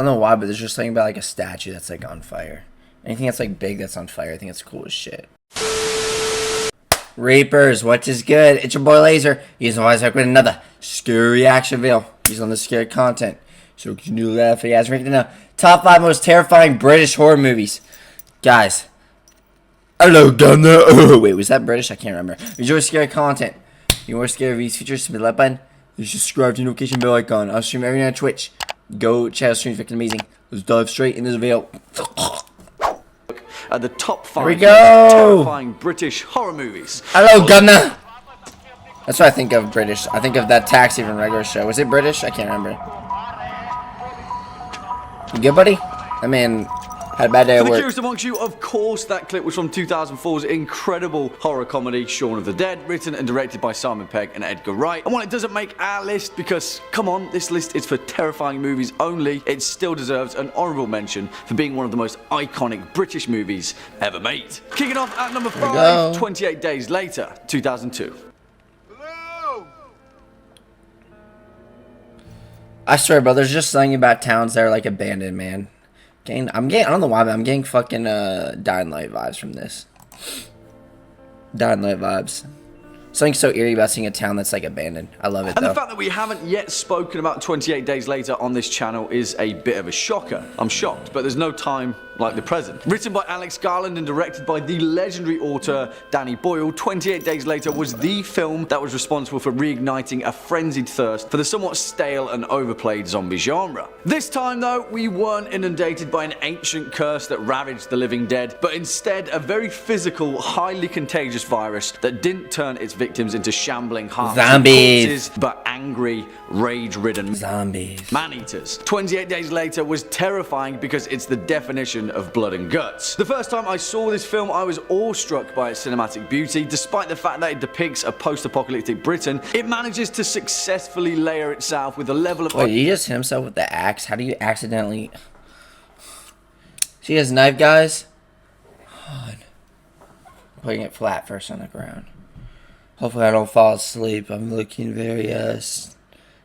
don't know why, but there's just something about like a statue that's like on fire. Anything that's like big that's on fire, I think it's cool as shit. Reapers, what is good? It's your boy Laser. He's always back with another scary reaction video. He's on the scary content. So can you laugh at right now? Top 5 most terrifying British horror movies. Guys. Hello down there. Oh, wait, was that British? I can't remember. Enjoy scary content. You want scary videos features? Submit the like button. You subscribe to the notification bell icon. I'll stream every night on Twitch. Go check out streams, freaking amazing. Let's dive straight into the video. At the top 5 Here we go. terrifying British horror movies. Hello, Gunner. That's what I think of British. I think of that Taxi from Regular Show. Was it British? I can't remember. You good, buddy? I mean, had a bad day at For the work. curious amongst you, of course, that clip was from 2004's incredible horror comedy Shaun of the Dead, written and directed by Simon Pegg and Edgar Wright. And while it doesn't make our list because, come on, this list is for terrifying movies only, it still deserves an honourable mention for being one of the most iconic British movies ever made. Kicking off at number 5, 28 Days Later, 2002. I swear, bro, there's just something about towns that are like abandoned, man. I don't know why, but I'm getting fucking Dying Light vibes from this. Dying Light vibes. Something so eerie about seeing a town that's like abandoned. I love it, And though. the fact that we haven't yet spoken about 28 Days Later on this channel is a bit of a shocker. I'm shocked, but there's no time like the present. Written by Alex Garland and directed by the legendary author Danny Boyle, 28 Days Later was the film that was responsible for reigniting a frenzied thirst for the somewhat stale and overplayed zombie genre. This time, though, we weren't inundated by an ancient curse that ravaged the living dead, but instead a very physical, highly contagious virus that didn't turn its victims into shambling zombies, but angry, rage-ridden zombies. man-eaters. 28 Days Later was terrifying because it's the definition of blood and guts. The first time I saw this film, I was awestruck by its cinematic beauty. Despite the fact that it depicts a post-apocalyptic Britain, it manages to successfully layer itself with a level of... Wait, did he just hit himself with the axe? How do you accidentally... See his knife, guys? I'm putting it flat first on the ground. Hopefully I don't fall asleep. I'm looking very,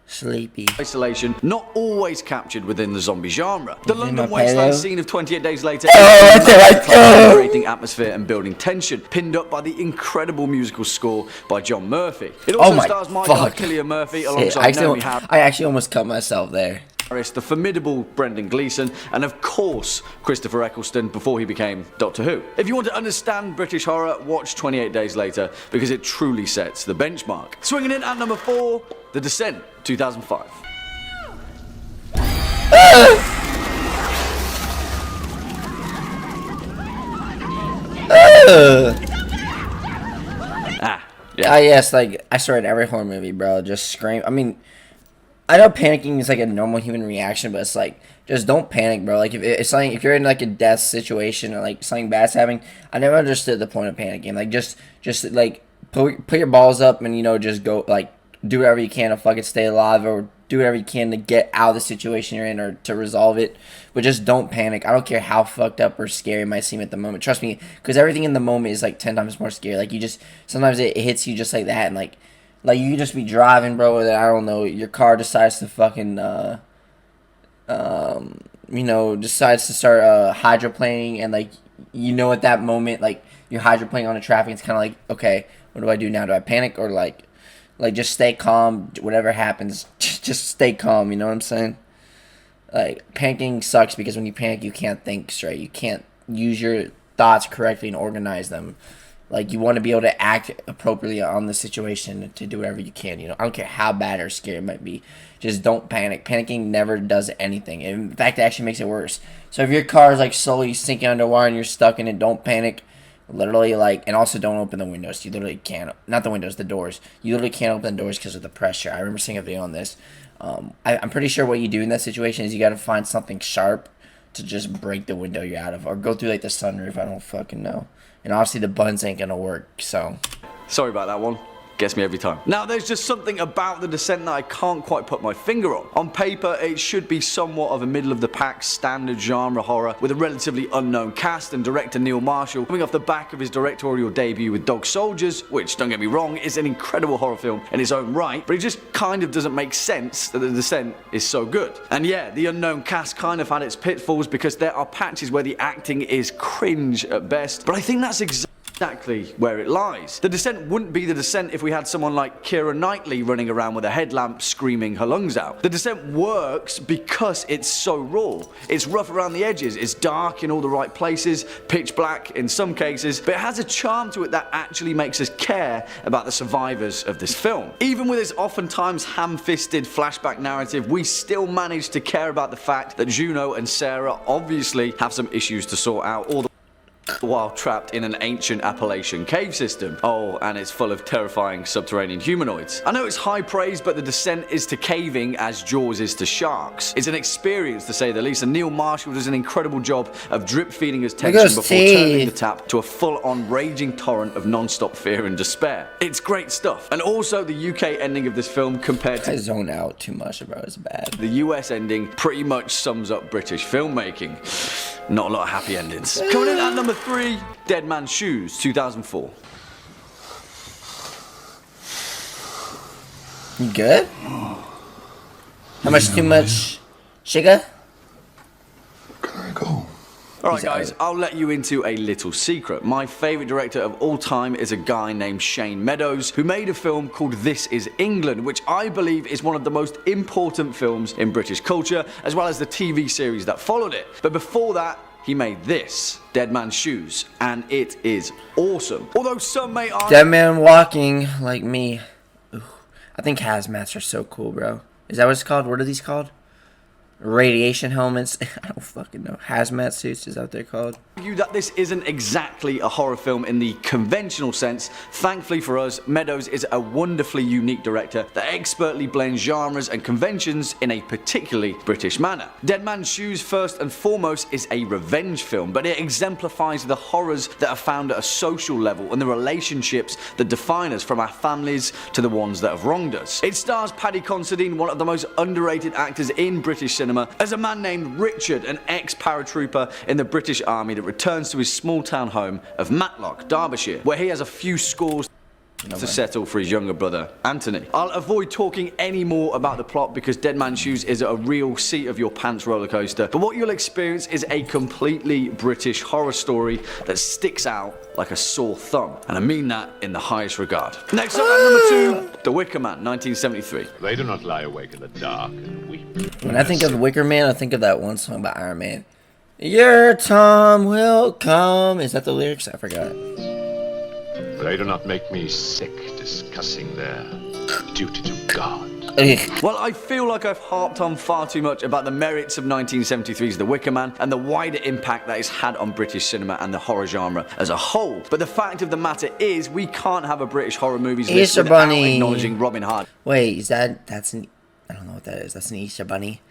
sleepy. Isolation, not always captured within the zombie genre. The London my wasteland pillow? scene of 28 Days Later Oh, creating atmosphere and building tension, pinned up by the incredible musical score by John Murphy. It also stars Michael Cillian Murphy alongside Naomi Harris. I actually almost cut myself there. The formidable Brendan Gleeson, and of course Christopher Eccleston before he became Doctor Who. If you want to understand British horror, watch 28 Days Later because it truly sets the benchmark. Swinging in at number 4, The Descent, 2005. Yeah, yes, like, I swear in every horror movie, bro, just scream. I mean, I know panicking is like a normal human reaction, but it's like, just don't panic, bro. Like, if you're in like a death situation or like something bad's happening, I never understood the point of panicking. Like, just like, put your balls up and, you know, just go, like, do whatever you can to fucking stay alive or do whatever you can to get out of the situation you're in or to resolve it. But just don't panic. I don't care how fucked up or scary it might seem at the moment. Trust me, because everything in the moment is like 10 times more scary. Like, you just, sometimes it hits you just like that, and like you could just be driving, bro, and I don't know, your car decides to fucking, you know, decides to start hydroplaning, and like, you know, at that moment, like, you're hydroplaning on the traffic, it's kind of like, okay, what do I do now? Do I panic or like just stay calm? Whatever happens, just stay calm. You know what I'm saying? Like, panicking sucks because when you panic, you can't think straight. You can't use your thoughts correctly and organize them. Like, you want to be able to act appropriately on the situation to do whatever you can. You know, I don't care how bad or scary it might be. Just don't panic. Panicking never does anything. In fact, it actually makes it worse. So if your car is like slowly sinking underwater and you're stuck in it, don't panic. Literally, like, and also don't open the windows. You literally can't, not the windows, the doors. You literally can't open the doors because of the pressure. I remember seeing a video on this. I'm pretty sure what you do in that situation is you got to find something sharp to just break the window you're out of, or go through like the sunroof. I don't fucking know. And obviously the buns ain't gonna work. So Sorry about that one. Gets me every time. Now, there's just something about The Descent that I can't quite put my finger on. On paper, it should be somewhat of a middle-of-the-pack standard genre horror with a relatively unknown cast, and director Neil Marshall coming off the back of his directorial debut with Dog Soldiers, which, don't get me wrong, is an incredible horror film in its own right, but it just kind of doesn't make sense that The Descent is so good. And yeah, the unknown cast kind of had its pitfalls because there are patches where the acting is cringe at best, but I think that's exactly where it lies. The Descent wouldn't be The Descent if we had someone like Keira Knightley running around with a headlamp screaming her lungs out. The Descent works because it's so raw. It's rough around the edges, it's dark in all the right places, pitch black in some cases, but it has a charm to it that actually makes us care about the survivors of this film. Even with its oftentimes ham-fisted flashback narrative, we still manage to care about the fact that Juno and Sarah obviously have some issues to sort out, all the while trapped in an ancient Appalachian cave system. Oh, and it's full of terrifying subterranean humanoids. I know it's high praise, but The Descent is to caving as Jaws is to sharks. It's an experience, to say the least, and Neil Marshall does an incredible job of drip feeding us tension before turning the tap to a full-on raging torrent of non-stop fear and despair. It's great stuff. And also, the UK ending of this film compared to... I zone out too much, bro. It's bad. The US ending pretty much sums up British filmmaking. Not a lot of happy endings. Coming in at number 3, Dead Man's Shoes, 2004. You good? How much too much sugar? Can I go? Alright guys, I'll let you into a little secret. My favourite director of all time is a guy named Shane Meadows, who made a film called This Is England, which I believe is one of the most important films in British culture, as well as the TV series that followed it. But before that, he made this, Dead Man's Shoes, and it is awesome. Although some may argue... Dead man walking like me. Ooh, I think hazmats are so cool, bro. Is that what it's called? What are these called? Radiation helmets? I don't fucking know. Hazmat suits, is that what they're called? That this isn't exactly a horror film in the conventional sense. Thankfully for us, Meadows is a wonderfully unique director that expertly blends genres and conventions in a particularly British manner. Dead Man's Shoes, first and foremost, is a revenge film, but it exemplifies the horrors that are found at a social level and the relationships that define us, from our families to the ones that have wronged us. It stars Paddy Considine, one of the most underrated actors in British cinema, as a man named Richard, an ex-paratrooper in the British Army that returns to his small town home of Matlock, Derbyshire, where he has a few scores to settle for his younger brother, Anthony. I'll avoid talking any more about the plot because Dead Man's Shoes is a real seat-of-your-pants roller coaster, but what you'll experience is a completely British horror story that sticks out like a sore thumb, and I mean that in the highest regard. Next up at number 2, The Wicker Man, 1973. They do not lie awake in the dark and weep. When I think of Wicker Man, I think of that one song by Iron Man. Your time will come. Is that the lyrics? I forgot. They do not make me sick discussing their duty to God. Well, I feel like I've harped on far too much about the merits of 1973's The Wicker Man and the wider impact that it's had on British cinema and the horror genre as a whole. But the fact of the matter is, we can't have a British horror movies list without acknowledging Robin Hood. Wait, is that's an... I don't know what that is. That's an Easter Bunny.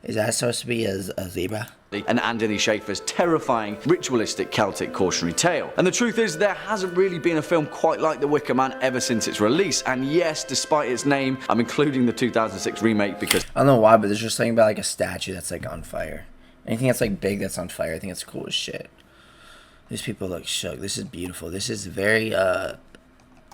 Is that supposed to be a zebra? And Anthony Schafer's terrifying, ritualistic Celtic cautionary tale. And the truth is, there hasn't really been a film quite like The Wicker Man ever since its release. And yes, despite its name, I'm including the 2006 remake because... I don't know why, but there's just something about like a statue that's like on fire. Anything that's like big that's on fire, I think it's cool as shit. These people look shook. This is beautiful. This is very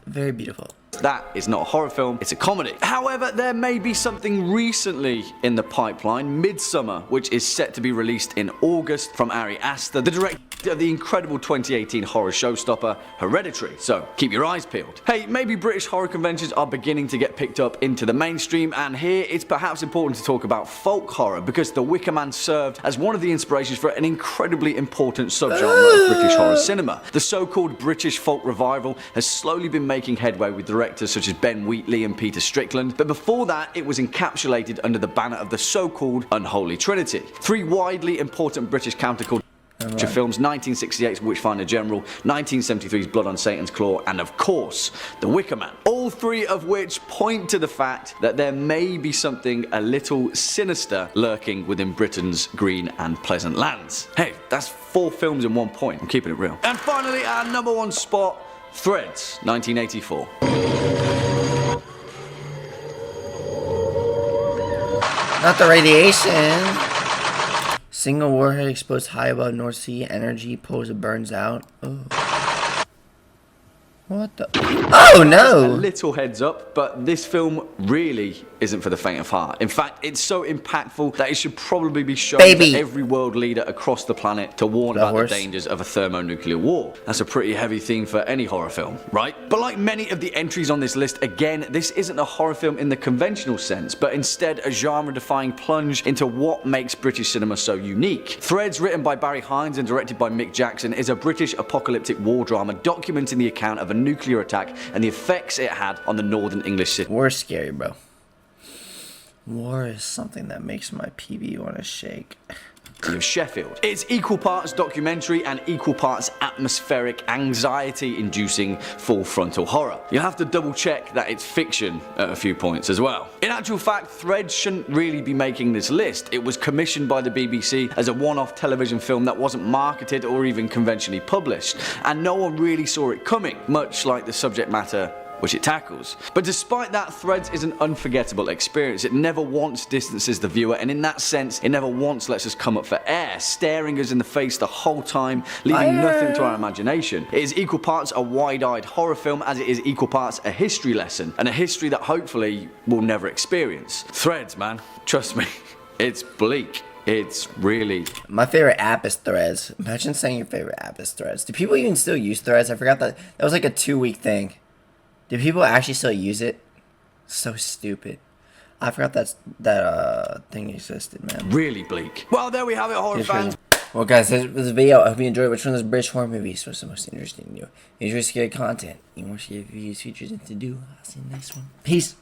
beautiful. That is not a horror film, it's a comedy. However, there may be something recently in the pipeline, Midsummer, which is set to be released in August, from Ari Aster, the director of the incredible 2018 horror showstopper Hereditary. So keep your eyes peeled. Hey, maybe British horror conventions are beginning to get picked up into the mainstream, and here it's perhaps important to talk about folk horror, because The Wicker Man served as one of the inspirations for an incredibly important subgenre of British horror cinema. The so-called British folk revival has slowly been making headway with directors such as Ben Wheatley and Peter Strickland, but before that it was encapsulated under the banner of the so-called Unholy Trinity. Three widely important British counterculture films, 1968's Witchfinder General, 1973's Blood on Satan's Claw, and of course, The Wicker Man. All three of which point to the fact that there may be something a little sinister lurking within Britain's green and pleasant lands. Hey, that's 4 films in 1 point, I'm keeping it real. And finally, our number 1 spot, Threads, 1984. Not the radiation. Single warhead explodes high above North Sea. Energy pulls it burns out. Oh. What the? Oh no! A little heads up, but this film really isn't for the faint of heart. In fact, it's so impactful that it should probably be shown to every world leader across the planet to warn about the dangers of a thermonuclear war. That's a pretty heavy theme for any horror film, right? But like many of the entries on this list, again, this isn't a horror film in the conventional sense, but instead a genre-defying plunge into what makes British cinema so unique. Threads, written by Barry Hines and directed by Mick Jackson, is a British apocalyptic war drama documenting the account of a nuclear attack and the effects it had on the northern English city. War is scary, bro. War is something that makes my PB want to shake. Of Sheffield. It's equal parts documentary and equal parts atmospheric, anxiety-inducing full frontal horror. You'll have to double check that it's fiction at a few points as well. In actual fact, Threads shouldn't really be making this list. It was commissioned by the BBC as a one-off television film that wasn't marketed or even conventionally published, and no one really saw it coming, much like the subject matter which it tackles. But despite that, Threads is an unforgettable experience. It never once distances the viewer, and in that sense, it never once lets us come up for air, staring us in the face the whole time, leaving nothing to our imagination. It is equal parts a wide-eyed horror film as it is equal parts a history lesson, and a history that hopefully we'll never experience. Threads, man, trust me, it's bleak. It's really... My favorite app is Threads. Imagine saying your favorite app is Threads. Do people even still use Threads? I forgot that was like a 2-week thing. Do people actually still use it? So stupid. I forgot that thing existed, man. Really bleak. Well, there we have it, horror fans. Well, guys, this was the video. I hope you enjoyed. Which one of those British horror movies was the most interesting to you? Enjoy scary content. You want to see videos, features, and to do. I'll see you in the next one. Peace.